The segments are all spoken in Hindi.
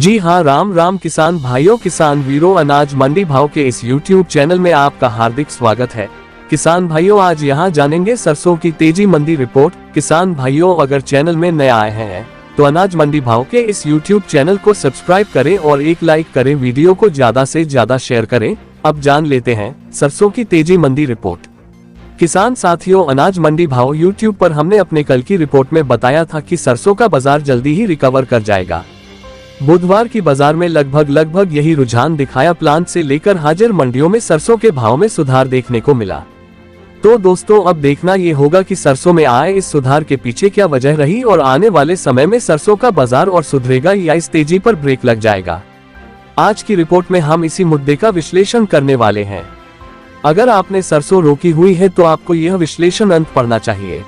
जी हाँ, राम राम किसान भाइयों, किसान वीरों, अनाज मंडी भाव के इस YouTube चैनल में आपका हार्दिक स्वागत है। किसान भाइयों, आज यहाँ जानेंगे सरसों की तेजी मंडी रिपोर्ट। किसान भाइयों, अगर चैनल में नए आए हैं तो अनाज मंडी भाव के इस YouTube चैनल को सब्सक्राइब करें और एक लाइक करें, वीडियो को ज्यादा से ज्यादा शेयर करें। अब जान लेते हैं सरसों की तेजी मंडी रिपोर्ट। किसान साथियों, अनाज मंडी भाव YouTube पर हमने अपने कल की रिपोर्ट में बताया था कि सरसों का बाजार जल्दी ही रिकवर कर जाएगा। बुधवार की बाजार में लगभग यही रुझान दिखाया। प्लांट से लेकर हाजिर मंडियों में सरसों के भाव में सुधार देखने को मिला। तो दोस्तों, अब देखना ये होगा कि सरसों में आए इस सुधार के पीछे क्या वजह रही और आने वाले समय में सरसों का बाजार और सुधरेगा या इस तेजी पर ब्रेक लग जाएगा। आज की रिपोर्ट में हम इसी मुद्दे का विश्लेषण करने वाले हैं। अगर आपने सरसों रोकी हुई है तो आपको यह विश्लेषण अंत पढ़ना चाहिए।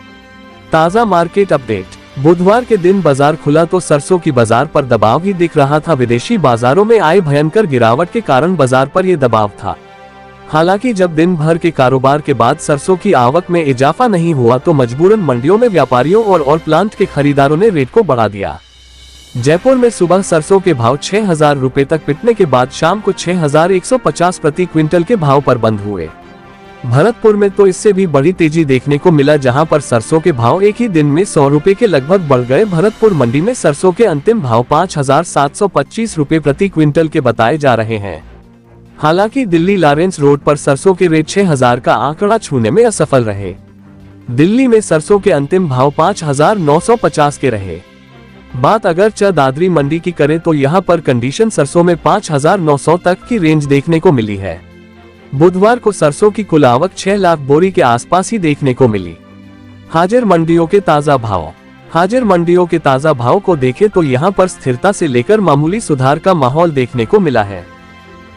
ताजा मार्केट अपडेट। बुधवार के दिन बाजार खुला तो सरसों की बाजार पर दबाव ही दिख रहा था। विदेशी बाजारों में आए भयंकर गिरावट के कारण बाजार पर यह दबाव था। हालांकि जब दिन भर के कारोबार के बाद सरसों की आवक में इजाफा नहीं हुआ तो मजबूरन मंडियों में व्यापारियों और प्लांट के खरीदारों ने रेट को बढ़ा दिया। जयपुर में सुबह सरसों के भाव 6,000 रुपए तक पिटने के बाद शाम को 6,150 प्रति क्विंटल के भाव पर बंद हुए। भरतपुर में तो इससे भी बड़ी तेजी देखने को मिला, जहां पर सरसों के भाव एक ही दिन में 100 रुपए के लगभग बढ़ गए। भरतपुर मंडी में सरसों के अंतिम भाव 5,725 रुपए प्रति क्विंटल के बताए जा रहे हैं। हालांकि दिल्ली लॉरेंस रोड पर सरसों के रेट 6,000 का आंकड़ा छूने में असफल रहे। दिल्ली में सरसों के अंतिम भाव 5,950 के रहे। बात अगर दादरी मंडी की करें तो यहाँ पर कंडीशन सरसों में 5,900 तक की रेंज देखने को मिली है। बुधवार को सरसों की कुल आवक 6 लाख बोरी के आसपास ही देखने को मिली। हाजिर मंडियों के ताजा भाव। हाजिर मंडियों के ताजा भाव को देखें तो यहाँ पर स्थिरता से लेकर मामूली सुधार का माहौल देखने को मिला है।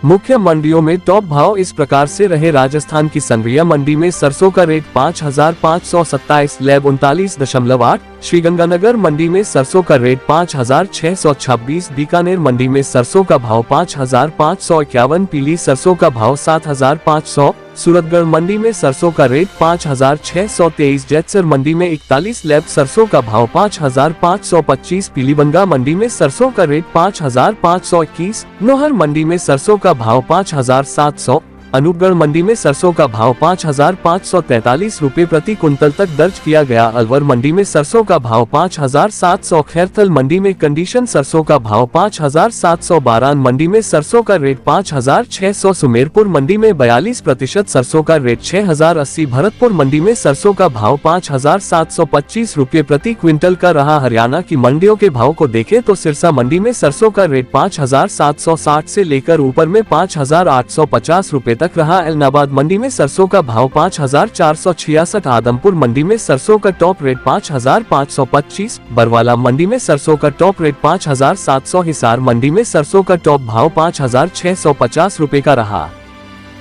मुख्य मंडियों में टॉप भाव इस प्रकार से रहे। राजस्थान की संग्रिया मंडी में सरसों का रेट 5,527 लैब 39.8। श्रीगंगानगर मंडी में सरसों का रेट 5,626। बीकानेर मंडी में सरसों का भाव 5,551। पीली सरसों का भाव 7,500। सूरतगढ़ मंडी में सरसों का रेट 5,623। जैतसर मंडी में 41 लैब सरसों का भाव 5,525। पीलीबंगा मंडी में सरसों का रेट 5,521। नोहर मंडी में सरसों का भाव 5,700। अनूपगढ़ मंडी में सरसों का भाव 5,543 रुपए प्रति कुंतल तक दर्ज किया गया। अलवर मंडी में सरसों का भाव 5,700। खैरथल मंडी में कंडीशन सरसों का भाव 5,700। बारान मंडी में सरसों का रेट 5,600। सुमेरपुर मंडी में 42% सरसों का रेट 6,080। भरतपुर मंडी में सरसों का भाव 5,725 रुपए प्रति क्विंटल का रहा। हरियाणा की मंडियों के भाव को देखें तो सिरसा मंडी में सरसों का रेट 5,760 से लेकर ऊपर में 5,850 रुपए तक रहा। एलनाबाद मंडी में सरसों का भाव 5,466। आदमपुर मंडी में सरसों का टॉप रेट 5,525। बरवाला मंडी में सरसों का टॉप रेट 5,700। हिसार मंडी में सरसों का टॉप भाव 5,650 रुपए का रहा।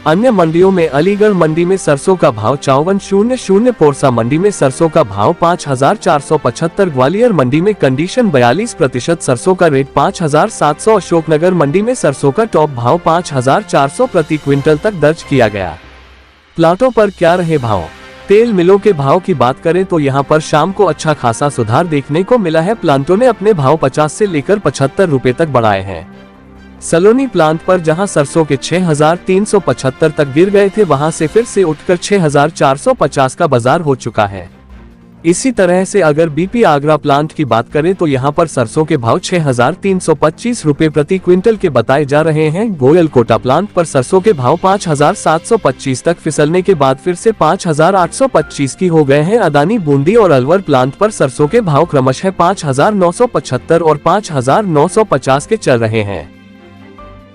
अन्य मंडियों में अलीगढ़ मंडी में सरसों का भाव 5400। पोरसा मंडी में सरसों का भाव 5,475। ग्वालियर मंडी में कंडीशन 42% सरसों का रेट 5,700। अशोकनगर मंडी में सरसों का टॉप भाव 5,400 प्रति क्विंटल तक दर्ज किया गया। प्लाटों पर क्या रहे भाव। तेल मिलों के भाव की बात करें तो यहाँ पर शाम को अच्छा खासा सुधार देखने को मिला है। प्लांटों ने अपने भाव 50 से लेकर 75 रुपए तक बढ़ाए हैं। सलोनी प्लांट पर जहां सरसों के 6,375 तक गिर गए थे, वहां से फिर से उठकर 6,450 का बाजार हो चुका है। इसी तरह से अगर बीपी आगरा प्लांट की बात करें तो यहां पर सरसों के भाव 6,325 रुपए प्रति क्विंटल के बताए जा रहे हैं। गोयल कोटा प्लांट पर सरसों के भाव 5,725 तक फिसलने के बाद फिर से 5,825 की हो गए हैं। अदानी बूंदी और अलवर प्लांट पर सरसों के भाव क्रमशः 5,975 और 5,950 के चल रहे हैं।